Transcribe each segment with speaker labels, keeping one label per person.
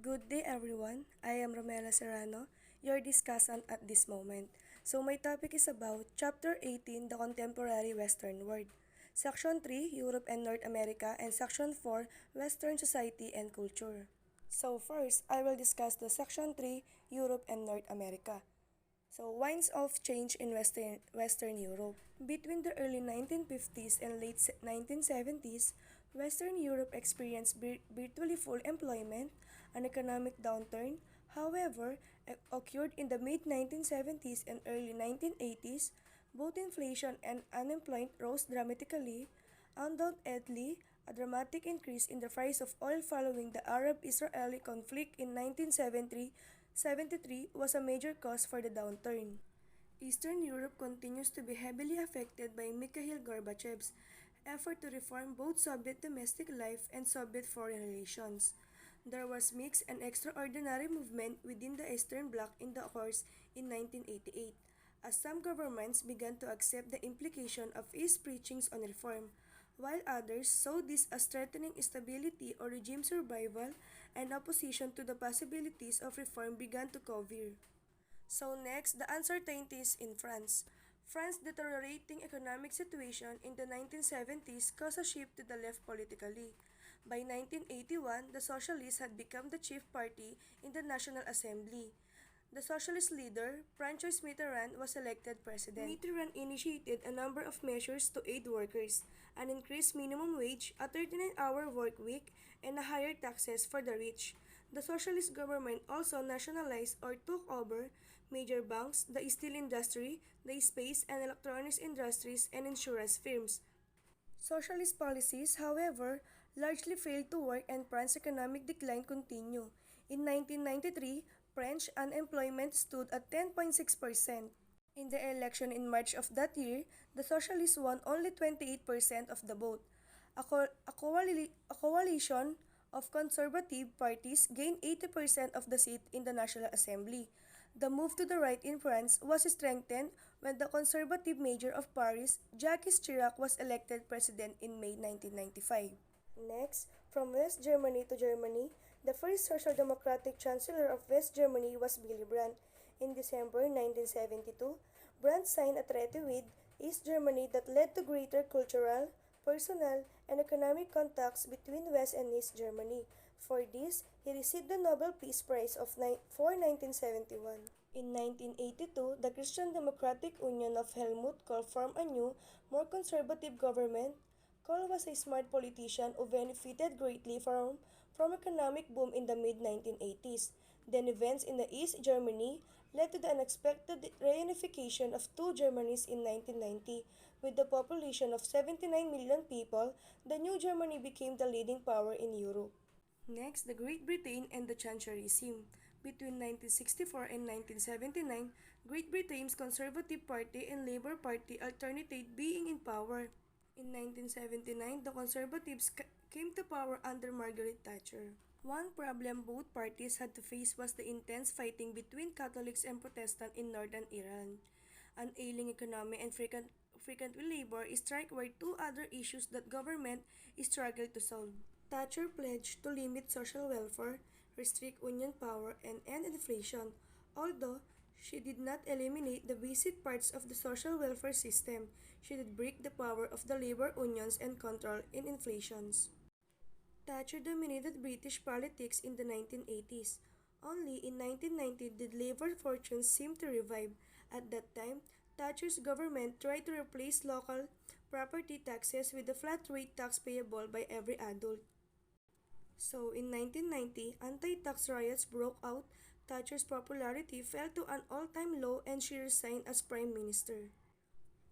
Speaker 1: Good day everyone. I am Romela Serrano, your discussant at this moment. So my topic is about Chapter 18, the Contemporary Western World. Section 3, Europe and North America, and Section 4, Western Society and Culture. So first, I will discuss the Section 3, Europe and North America. So, winds of change in Western Europe. Between the early 1950s and late 1970s, Western Europe experienced virtually full employment. An economic downturn, however, occurred in the mid 1970s and early 1980s. Both inflation and unemployment rose dramatically. Undoubtedly, a dramatic increase in the price of oil following the Arab-Israeli conflict in 1973 was a major cause for the downturn. Eastern Europe continues to be heavily affected by Mikhail Gorbachev's effort to reform both Soviet domestic life and Soviet foreign relations. There was mixed and extraordinary movement within the Eastern Bloc in the course in 1988, as some governments began to accept the implication of his preachings on reform, while others saw this as threatening stability or regime survival, and opposition to the possibilities of reform began to cover. So next, the uncertainties in France. France's deteriorating economic situation in the 1970s caused a shift to the left politically. By 1981, the Socialists had become the chief party in the National Assembly. The socialist leader, Francois Mitterrand, was elected president. Mitterrand initiated a number of measures to aid workers: an increased minimum wage, a 39-hour work week, and higher taxes for the rich. The socialist government also nationalized or took over major banks, the steel industry, the space and electronics industries, and insurance firms. Socialist policies, however, largely failed to work and France's economic decline continued. In 1993, French unemployment stood at 10.6%. In the election in March of that year, the Socialists won only 28% of the vote. A coalition of conservative parties gained 80% of the seat in the National Assembly. The move to the right in France was strengthened when the conservative mayor of Paris, Jacques Chirac, was elected president in May 1995. Next, from West Germany to Germany, the first Social Democratic Chancellor of West Germany was Willy Brandt. In December 1972, Brandt signed a treaty with East Germany that led to greater cultural, personal, and economic contacts between West and East Germany. For this, he received the Nobel Peace Prize for 1971. In 1982, the Christian Democratic Union of Helmut Kohl formed a new, more conservative government. Kohl was a smart politician who benefited greatly from economic boom in the mid-1980s. Then events in the East Germany led to the unexpected reunification of two Germanys in 1990. With the population of 79 million people, the new Germany became the leading power in Europe. Next, the Great Britain and the Chancellerism. Between 1964 and 1979, Great Britain's Conservative Party and Labour Party alternated being in power. In 1979, the Conservatives came to power under Margaret Thatcher. One problem both parties had to face was the intense fighting between Catholics and Protestants in northern Ireland. An ailing economy and frequently labor strike were two other issues that government struggled to solve. Thatcher pledged to limit social welfare, restrict union power, and end inflation, although she did not eliminate the basic parts of the social welfare system. She did break the power of the labor unions and control in inflations. Thatcher dominated British politics in the 1980s. Only in 1990 did labor fortunes seem to revive. At that time, Thatcher's government tried to replace local property taxes with a flat rate tax payable by every adult. So, in 1990, anti-tax riots broke out. Thatcher's popularity fell to an all-time low and she resigned as Prime Minister.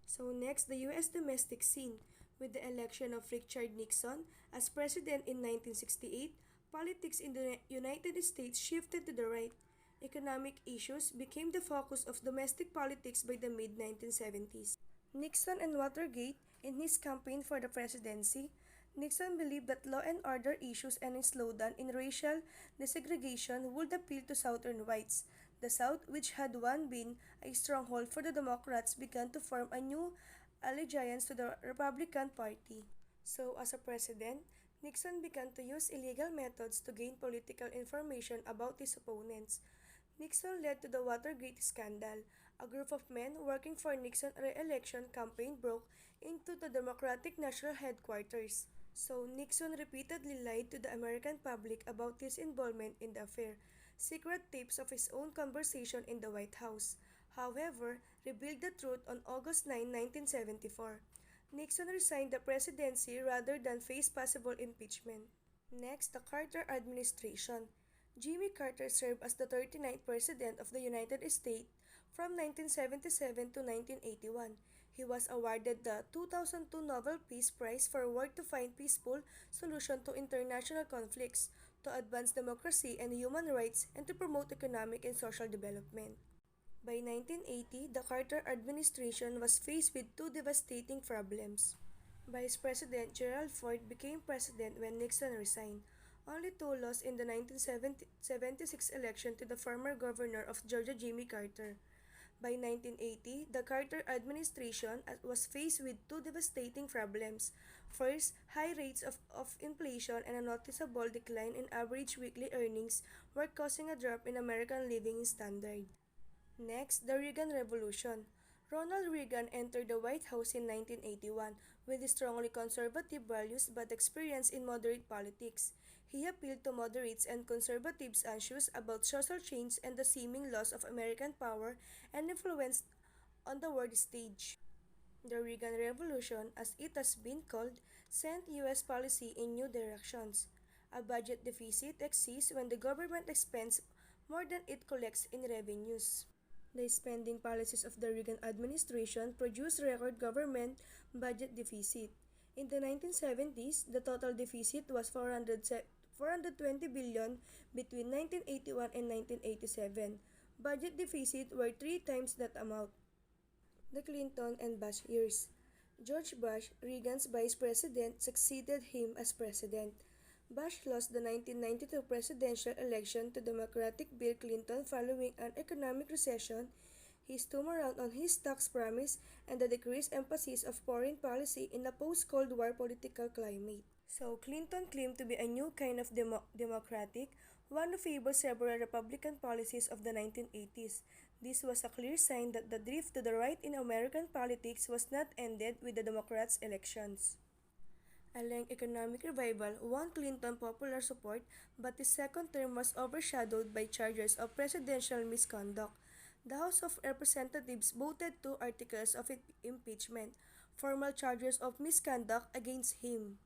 Speaker 1: So next, the U.S. domestic scene. With the election of Richard Nixon as president in 1968, politics in the United States shifted to the right. Economic issues became the focus of domestic politics by the mid-1970s. Nixon and Watergate. In his campaign for the presidency, Nixon believed that law and order issues and a slowdown in racial desegregation would appeal to Southern whites. The South, which had once been a stronghold for the Democrats, began to form a new allegiance to the Republican Party. So, as a president, Nixon began to use illegal methods to gain political information about his opponents. Nixon led to the Watergate scandal. A group of men working for Nixon's re-election campaign broke into the Democratic National Headquarters. So Nixon repeatedly lied to the American public about his involvement in the affair. Secret tapes of his own conversation in the White House, however, revealed the truth on August 9, 1974. Nixon resigned the presidency rather than face possible impeachment. Next, the Carter administration. Jimmy Carter served as the 39th President of the United States from 1977 to 1981. He was awarded the 2002 Nobel Peace Prize for work to find peaceful solution to international conflicts, to advance democracy and human rights, and to promote economic and social development. By 1980, the Carter administration was faced with two devastating problems. Vice President Gerald Ford became president when Nixon resigned, only to lose in the 1976 election to the former governor of Georgia Jimmy Carter. By 1980, the Carter administration was faced with two devastating problems. First, high rates of inflation and a noticeable decline in average weekly earnings were causing a drop in American living standard. Next, the Reagan Revolution. Ronald Reagan entered the White House in 1981 with strongly conservative values but experience in moderate politics. He appealed to moderates and conservatives anxious about social change and the seeming loss of American power and influence on the world stage. The Reagan Revolution, as it has been called, sent U.S. policy in new directions. A budget deficit exists when the government expends more than it collects in revenues. The spending policies of the Reagan administration produced record government budget deficit. In the 1970s, the total deficit was 420 billion between 1981 and 1987. Budget deficit were three times that amount. The Clinton and Bush years. George Bush, Reagan's vice president, succeeded him as president. Bush lost the 1992 presidential election to Democratic Bill Clinton following an economic recession, his turnaround on his tax promise, and the decreased emphasis of foreign policy in a post-Cold War political climate. So Clinton claimed to be a new kind of democratic, one who favored several Republican policies of the 1980s. This was a clear sign that the drift to the right in American politics was not ended with the Democrats' elections. A length economic revival won Clinton popular support, but his second term was overshadowed by charges of presidential misconduct. The House of Representatives voted two articles of impeachment, formal charges of misconduct against him.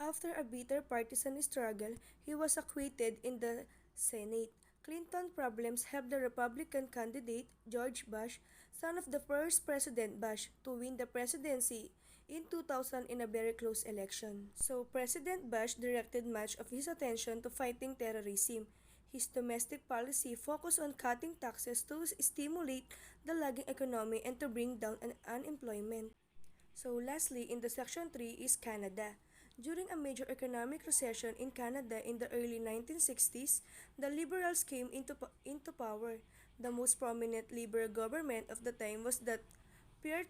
Speaker 1: After a bitter partisan struggle, he was acquitted in the Senate. Clinton problems helped the Republican candidate, George Bush, son of the first President Bush, to win the presidency in 2000 in a very close election. So President Bush directed much of his attention to fighting terrorism. His domestic policy focused on cutting taxes to stimulate the lagging economy and to bring down unemployment. So lastly, in the section 3 is Canada. During a major economic recession in Canada in the early 1960s, the Liberals came into power. The most prominent Liberal government of the time was that Pierre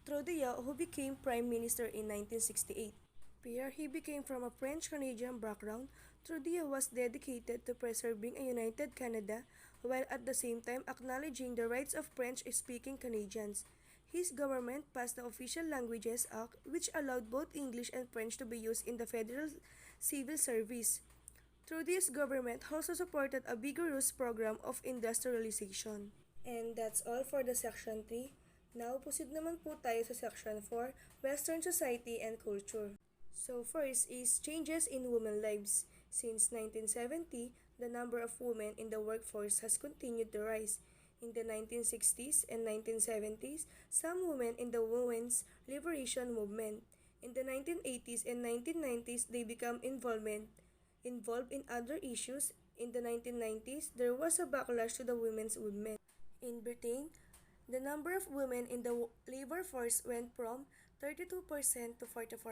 Speaker 1: Trudeau, who became Prime Minister in 1968. Pierre, he became from a French-Canadian background. Trudeau was dedicated to preserving a united Canada while at the same time acknowledging the rights of French-speaking Canadians. His government passed the Official Languages Act, which allowed both English and French to be used in the federal civil service. Trudeau's government also supported a vigorous program of industrialization. And that's all for the Section 3. Now, proceed naman po tayo sa Section 4, Western Society and Culture. So first is changes in women's lives. Since 1970, the number of women in the workforce has continued to rise. In the 1960s and 1970s, some women in the women's liberation movement. In the 1980s and 1990s, they become involved in other issues. In the 1990s, there was a backlash to the women's movement. In Britain, the number of women in the labor force went from 32% to 44%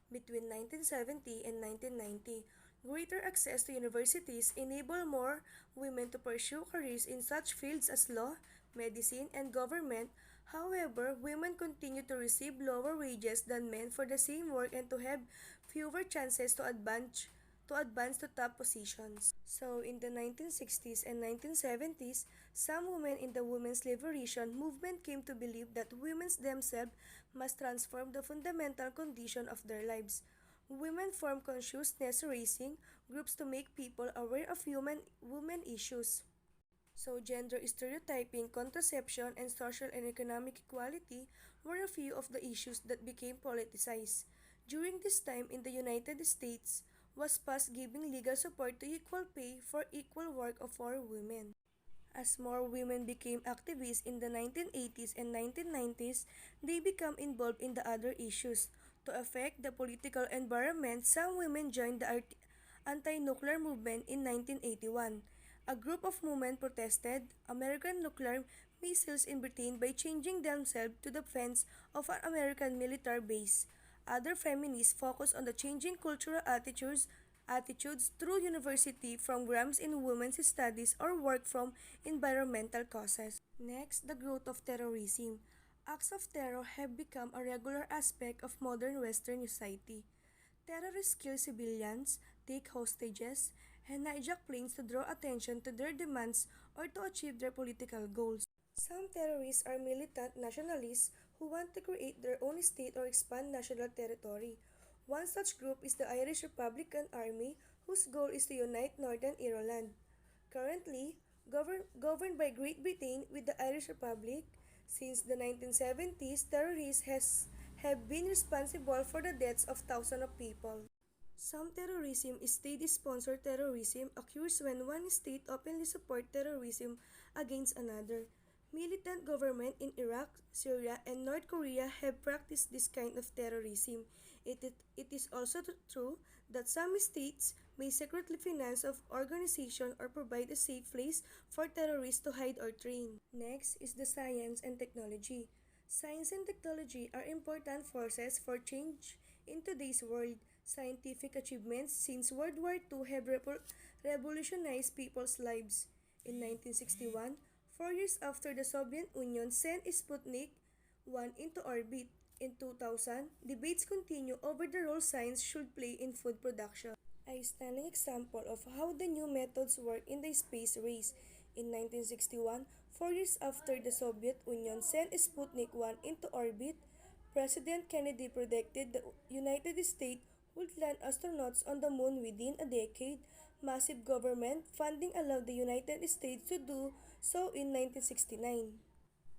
Speaker 1: between 1970 and 1990. Greater access to universities enable more women to pursue careers in such fields as law, medicine, and government. However, women continue to receive lower wages than men for the same work and to have fewer chances to advance to top positions. So, in the 1960s and 1970s, some women in the women's liberation movement came to believe that women themselves must transform the fundamental condition of their lives. Women formed consciousness raising groups to make people aware of women issues. So, gender stereotyping, contraception, and social and economic equality were a few of the issues that became politicized. During this time in the United States was passed giving legal support to equal pay for equal work for women. As more women became activists in the 1980s and 1990s, they became involved in the other issues. To affect the political environment, some women joined the anti-nuclear movement in 1981. A group of women protested American nuclear missiles in Britain by changing themselves to the fence of an American military base. Other feminists focused on the changing cultural attitudes through university programs in women's studies or work from environmental causes. Next, the growth of terrorism. Acts of terror have become a regular aspect of modern Western society. Terrorists kill civilians, take hostages, and hijack planes to draw attention to their demands or to achieve their political goals. Some terrorists are militant nationalists who want to create their own state or expand national territory. One such group is the Irish Republican Army, whose goal is to unite Northern Ireland. Currently, governed by Great Britain with the Irish Republic, since the 1970s, have been responsible for the deaths of thousands of people. Some terrorism, state-sponsored terrorism, occurs when one state openly supports terrorism against another. Militant governments in Iraq, Syria, and North Korea have practiced this kind of terrorism. It is also true that some states may secretly finance of organization or provide a safe place for terrorists to hide or train. Next is the science and technology. Science and technology are important forces for change in today's world. Scientific achievements since World War II have revolutionized people's lives. In 1961, 4 years after the Soviet Union sent Sputnik 1 into orbit, in 2000, debates continue over the role science should play in food production. A stunning example of how the new methods work in the space race. In 1961, 4 years after the Soviet Union sent Sputnik 1 into orbit, President Kennedy predicted the United States would land astronauts on the moon within a decade. Massive government funding allowed the United States to do so in 1969.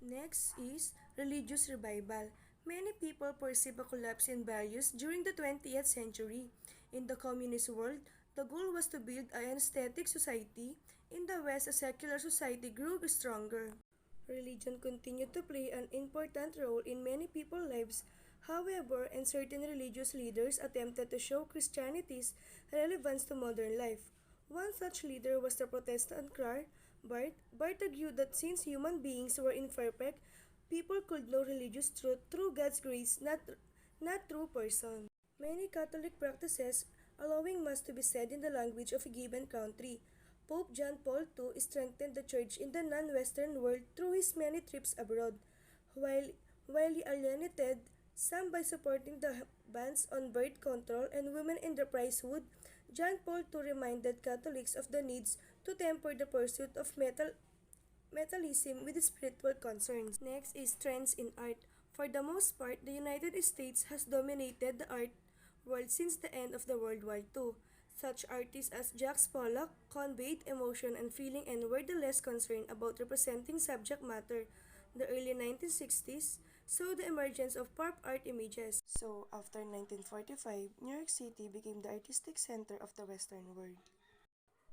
Speaker 1: Next is religious revival. Many people perceive a collapse in values during the 20th century. In the communist world, the goal was to build an aesthetic society. In the West, a secular society grew stronger. Religion continued to play an important role in many people's lives. However, and certain religious leaders attempted to show Christianity's relevance to modern life. One such leader was the Protestant Karl Barth. Barth argued that since human beings were imperfect, people could know religious truth through God's grace, not through person. Many Catholic practices allowing Mass to be said in the language of a given country. Pope John Paul II strengthened the Church in the non-Western world through his many trips abroad, while, while he alienated some by supporting the bans on birth control and women in the priesthood. John Paul II reminded Catholics of the needs to temper the pursuit of Methodism with spiritual concerns. Next is trends in art. For the most part, the United States has dominated the art world since the end of the World War II. Such artists as Jacques Pollock conveyed emotion and feeling and were the less concerned about representing subject matter. The early 1960s saw the emergence of pop art images. So, after 1945, New York City became the artistic center of the Western world.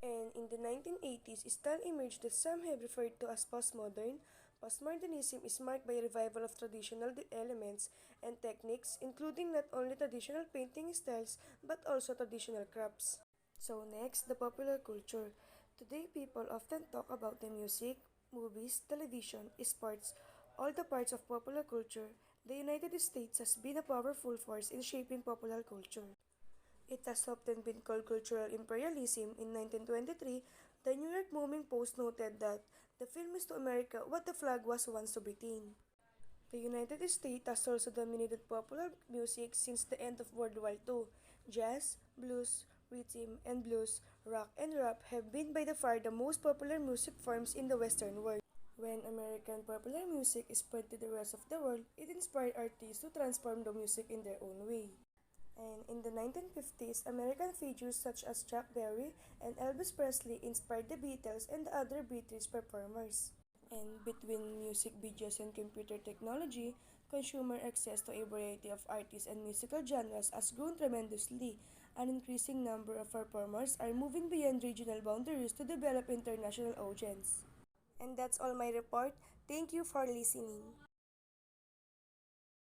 Speaker 1: And in the 1980s, a style emerged that some have referred to as postmodern. Postmodernism is marked by a revival of traditional elements and techniques, including not only traditional painting styles but also traditional crafts. So, next, the popular culture. Today, people often talk about the music, movies, television, sports, all the parts of popular culture. The United States has been a powerful force in shaping popular culture. It has often been called cultural imperialism. In 1923, the New York Morning Post noted that the film is to America what the flag was once to Britain. The United States has also dominated popular music since the end of World War II. Jazz, blues, rhythm and blues, rock and rap have been by far the most popular music forms in the Western world. When American popular music spread to the rest of the world, it inspired artists to transform the music in their own way. And in the 1950s, American figures such as Chuck Berry and Elvis Presley inspired the Beatles and the other British performers. And between music videos and computer technology, consumer access to a variety of artists and musical genres has grown tremendously. An increasing number of performers are moving beyond regional boundaries to develop international audience. And that's all my report. Thank you for listening.